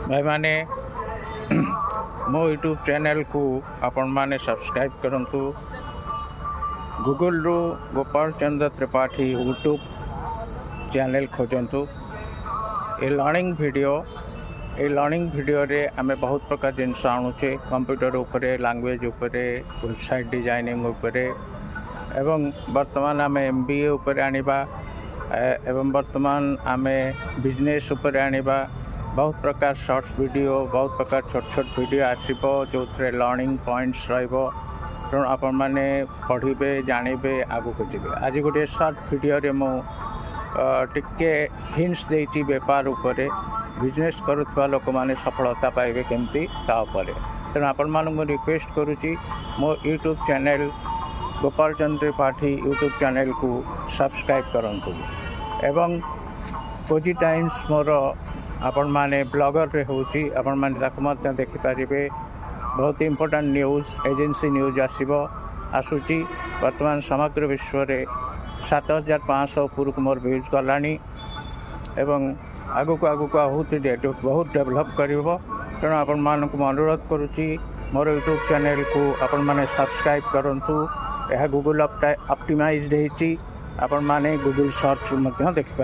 भाई मैंने मो यूट्यूब चैनल को आपण मैंने सब्सक्राइब करंतु गूगल रू गोपाल चंद्र त्रिपाठी यूट्यूब चैनल खोजंतु। ये लर्निंग वीडियो रे आमे बहुत प्रकार जिनस आणुचे कंप्यूटर उपरे लैंग्वेज उपरे वेबसाइट डिजाइनिंग उपरे एवं वर्तमान आमे MBA उपरे आनिबा एवं वर्तमान आमे बिजनेस उपरे आनिबा बहुत प्रकार शॉर्ट्स वीडियो बहुत प्रकार छोट छोट वीडियो आसो जो थे लर्निंग पॉइंट्स रण आपण मैंने पढ़े जानवे आगू को जी। आज गोटे शॉर्ट वीडियो रे मु टिके हिंट्स देती बेपार उपरे बिजनेस करुवा लोक मैंने सफलता पाइबे केमती तापर तेणु आपण मानक रिक्वेस्ट करुच्ची मो यूट्यूब चैनल गोपाल चंद्र त्रिपाठी यूट्यूब चैनल को सब्सक्राइब करंतु एवं कोजी टाइम्स मोर आपण माने ब्लॉगर रे होची आपण माने ताको मत देखि पारिबे। बहुत इंपोर्टेंट न्यूज़ एजेंसी न्यूज़ आसूची वर्तमान समग्र विश्व रे 7500 पूर्व मोर व्यूज गलानी एवं आगु को बहुत डेवलप करिवो। तेणु आपण मानक अनुरोध करुच्ची मोर यूट्यूब चैनल को आपण माने सब्सक्राइब करंतु। यह गूगल ऑप्टिमाइज्ड हेची आपण माने गूगल सर्च मध्य देखि